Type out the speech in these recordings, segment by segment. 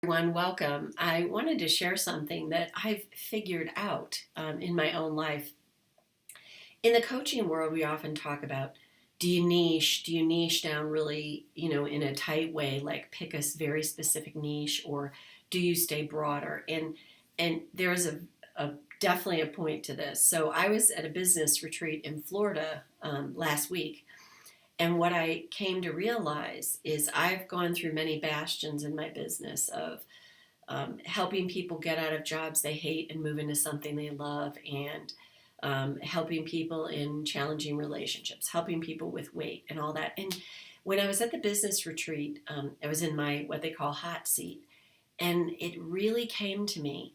Everyone, welcome. I wanted to share something that I've figured out in my own life. In the coaching world, we often talk about do you niche? Do you niche down really, in a tight way, like pick a very specific niche, or do you stay broader? And there's a definitely a point to this. So I was at a business retreat in Florida last week, and what I came to realize is I've gone through many bastions in my business of helping people get out of jobs they hate and move into something they love, and helping people in challenging relationships, helping people with weight and all that. And when I was at the business retreat, I was in my what they call hot seat, and it really came to me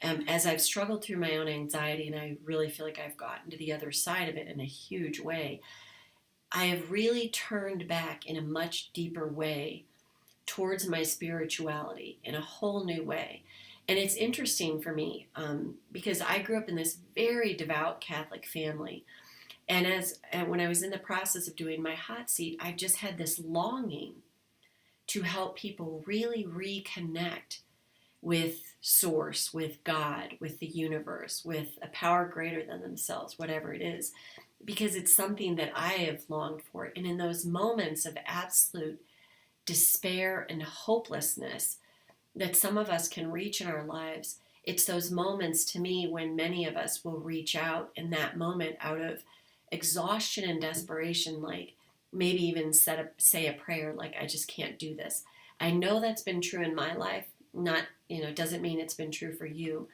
as I've struggled through my own anxiety, and I really feel like I've gotten to the other side of it in a huge way. I have really turned back in a much deeper way towards my spirituality in a whole new way. And it's interesting for me because I grew up in this very devout Catholic family. And when I was in the process of doing my hot seat, I just had this longing to help people really reconnect with Source, with God, with the universe, with a power greater than themselves, whatever it is, because it's something that I have longed for. And in those moments of absolute despair and hopelessness that some of us can reach in our lives, it's those moments to me when many of us will reach out in that moment out of exhaustion and desperation, like maybe even say a prayer like, I just can't do this. I know that's been true in my life, not, doesn't mean it's been true for you.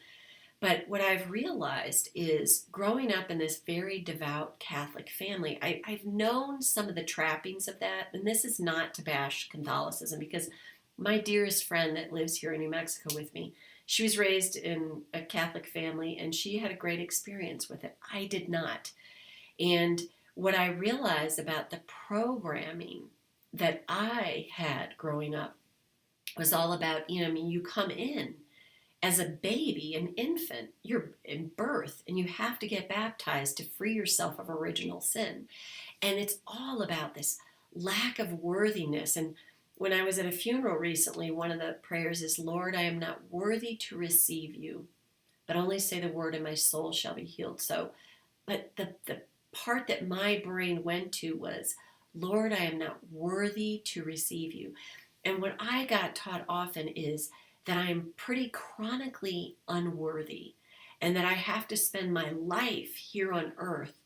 But what I've realized is growing up in this very devout Catholic family, I've known some of the trappings of that. And this is not to bash Catholicism, because my dearest friend that lives here in New Mexico with me, she was raised in a Catholic family and she had a great experience with it. I did not. And what I realized about the programming that I had growing up was all about, you come in as a baby, an infant, you're in birth, and you have to get baptized to free yourself of original sin. And it's all about this lack of worthiness. And when I was at a funeral recently, one of the prayers is, Lord, I am not worthy to receive you, but only say the word and my soul shall be healed. So, but the part that my brain went to was, Lord, I am not worthy to receive you. And what I got taught often is that I'm pretty chronically unworthy, and that I have to spend my life here on earth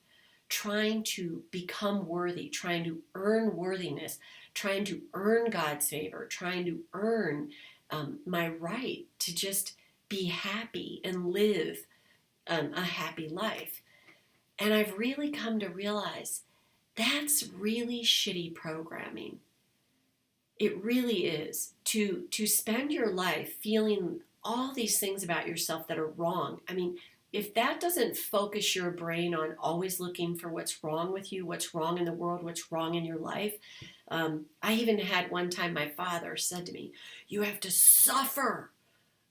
trying to become worthy, trying to earn worthiness, trying to earn God's favor, trying to earn my right to just be happy and live a happy life. And I've really come to realize that's really shitty programming. It really is to spend your life feeling all these things about yourself that are wrong. I mean, if that doesn't focus your brain on always looking for what's wrong with you, what's wrong in the world, what's wrong in your life. I even had one time my father said to me, you have to suffer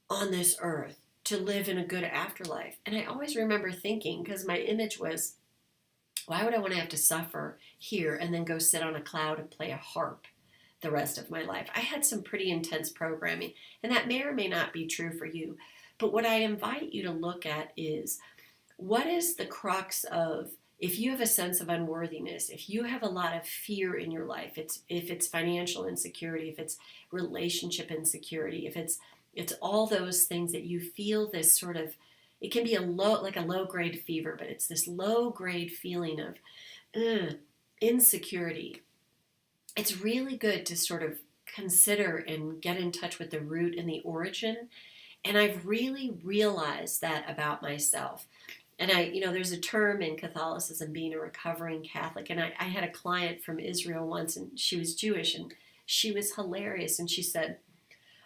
on this earth to live in a good afterlife. And I always remember thinking, because my image was, why would I want to have to suffer here and then go sit on a cloud and play a harp the rest of my life? I had some pretty intense programming, and that may or may not be true for you. But what I invite you to look at is, what is the crux of, if you have a sense of unworthiness, if you have a lot of fear in your life, if it's financial insecurity, if it's relationship insecurity, if it's all those things that you feel this sort of, it can be like a low grade fever, but it's this low grade feeling of insecurity. It's really good to sort of consider and get in touch with the root and the origin. And I've really realized that about myself. And there's a term in Catholicism, being a recovering Catholic. And I had a client from Israel once, and she was Jewish, and she was hilarious. And she said,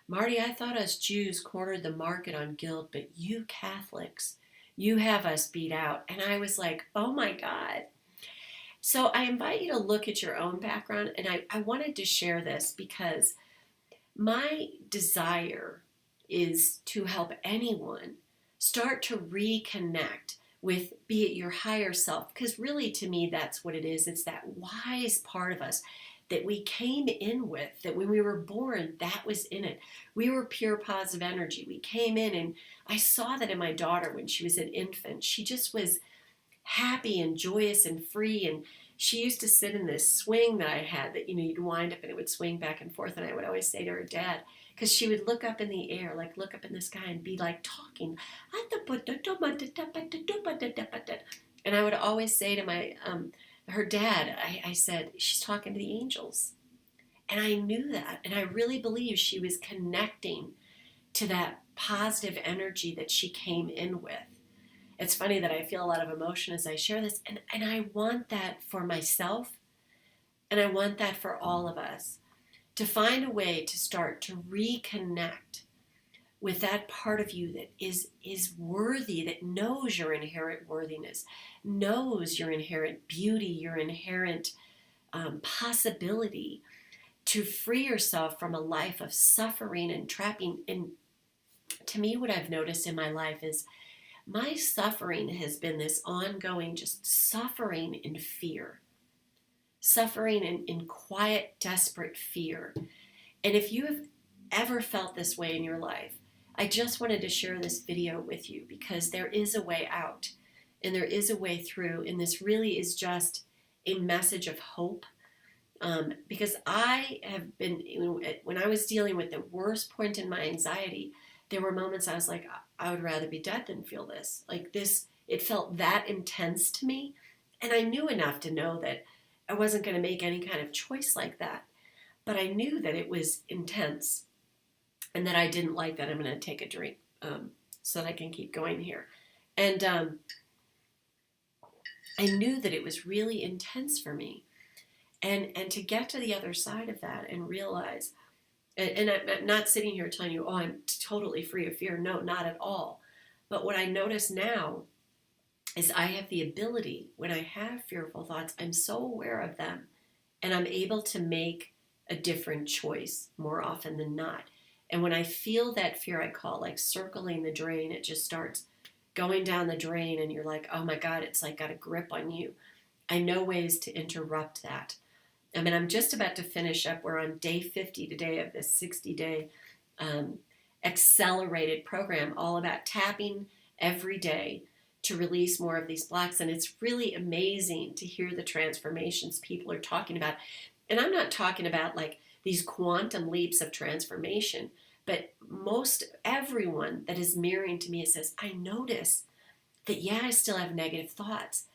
Marty, I thought us Jews cornered the market on guilt, but you Catholics, you have us beat out. And I was like, oh my God. So I invite you to look at your own background, and I wanted to share this because my desire is to help anyone start to reconnect with, be it your higher self, because really to me that's what it is. It's that wise part of us that we came in with, that when we were born, that was in it. We were pure positive energy. We came in, and I saw that in my daughter when she was an infant. She just was happy and joyous and free. And she used to sit in this swing that I had that, you'd wind up and it would swing back and forth. And I would always say to her dad, because she would look up in the air, like look up in the sky and be like talking. And I would always say to my her dad, I said, she's talking to the angels. And I knew that. And I really believe she was connecting to that positive energy that she came in with. It's funny that I feel a lot of emotion as I share this. And I want that for myself. And I want that for all of us. To find a way to start to reconnect with that part of you that is worthy, that knows your inherent worthiness, knows your inherent beauty, your inherent possibility, to free yourself from a life of suffering and trapping. And to me, what I've noticed in my life is my suffering has been this ongoing just suffering in fear, suffering in quiet, desperate fear. And if you have ever felt this way in your life, I just wanted to share this video with you because there is a way out and there is a way through. And this really is just a message of hope. Because I have been, when I was dealing with the worst point in my anxiety, there were moments I was like, I would rather be dead than feel this. Like this, it felt that intense to me. And I knew enough to know that I wasn't going to make any kind of choice like that. But I knew that it was intense and that I didn't like that. I'm going to take a drink so that I can keep going here. And I knew that it was really intense for me. And to get to the other side of that and realize, and I'm not sitting here telling you, oh, I'm totally free of fear. No, not at all. But what I notice now is I have the ability, when I have fearful thoughts, I'm so aware of them, and I'm able to make a different choice more often than not. And when I feel that fear, I call it like circling the drain. It just starts going down the drain, and you're like, oh my God, it's like got a grip on you. I know ways to interrupt that. I mean, I'm just about to finish up. We're on day 50 today of this 60-day accelerated program, all about tapping every day to release more of these blocks. And it's really amazing to hear the transformations people are talking about. And I'm not talking about like these quantum leaps of transformation, but most everyone that is mirroring to me says, I notice that, yeah, I still have negative thoughts,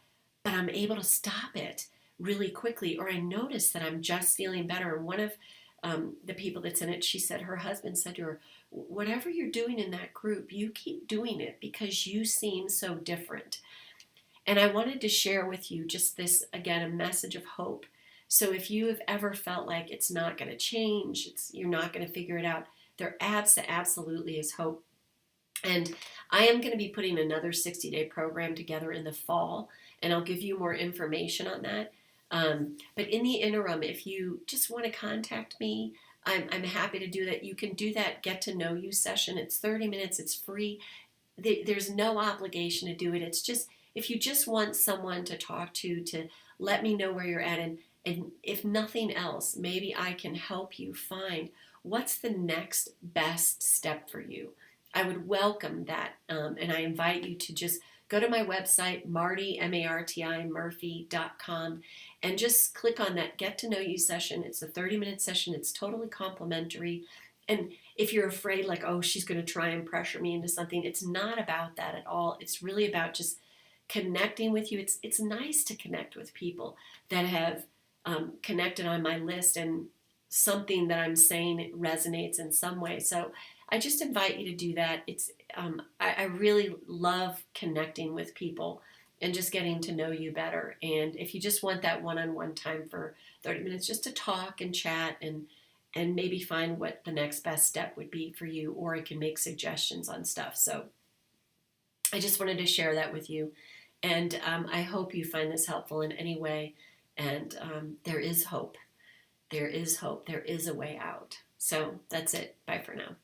but I'm able to stop it really quickly, or I notice that I'm just feeling better. And one of the people that's in it, she said her husband said to her, whatever you're doing in that group, you keep doing it because you seem so different. And I wanted to share with you just this, again, a message of hope. So if you have ever felt like it's not going to change, you're not going to figure it out, there absolutely is hope. And I am going to be putting another 60-day program together in the fall, and I'll give you more information on that. But in the interim, if you just want to contact me, I'm happy to do that. You can do that get to know you session. It's 30 minutes. It's free. There's no obligation to do it. It's just, if you just want someone to talk to let me know where you're at. And if nothing else, maybe I can help you find what's the next best step for you. I would welcome that. And I invite you to just go to my website, Murphy.com, and just click on that Get to Know You session. It's a 30-minute session. It's totally complimentary. And if you're afraid, like, oh, she's going to try and pressure me into something, it's not about that at all. It's really about just connecting with you. It's nice to connect with people that have connected on my list, and something that I'm saying resonates in some way. So I just invite you to do that. I really love connecting with people and just getting to know you better. And if you just want that one-on-one time for 30 minutes just to talk and chat and maybe find what the next best step would be for you, or I can make suggestions on stuff. So I just wanted to share that with you. And I hope you find this helpful in any way. And there is hope. There is hope. There is a way out. So that's it. Bye for now.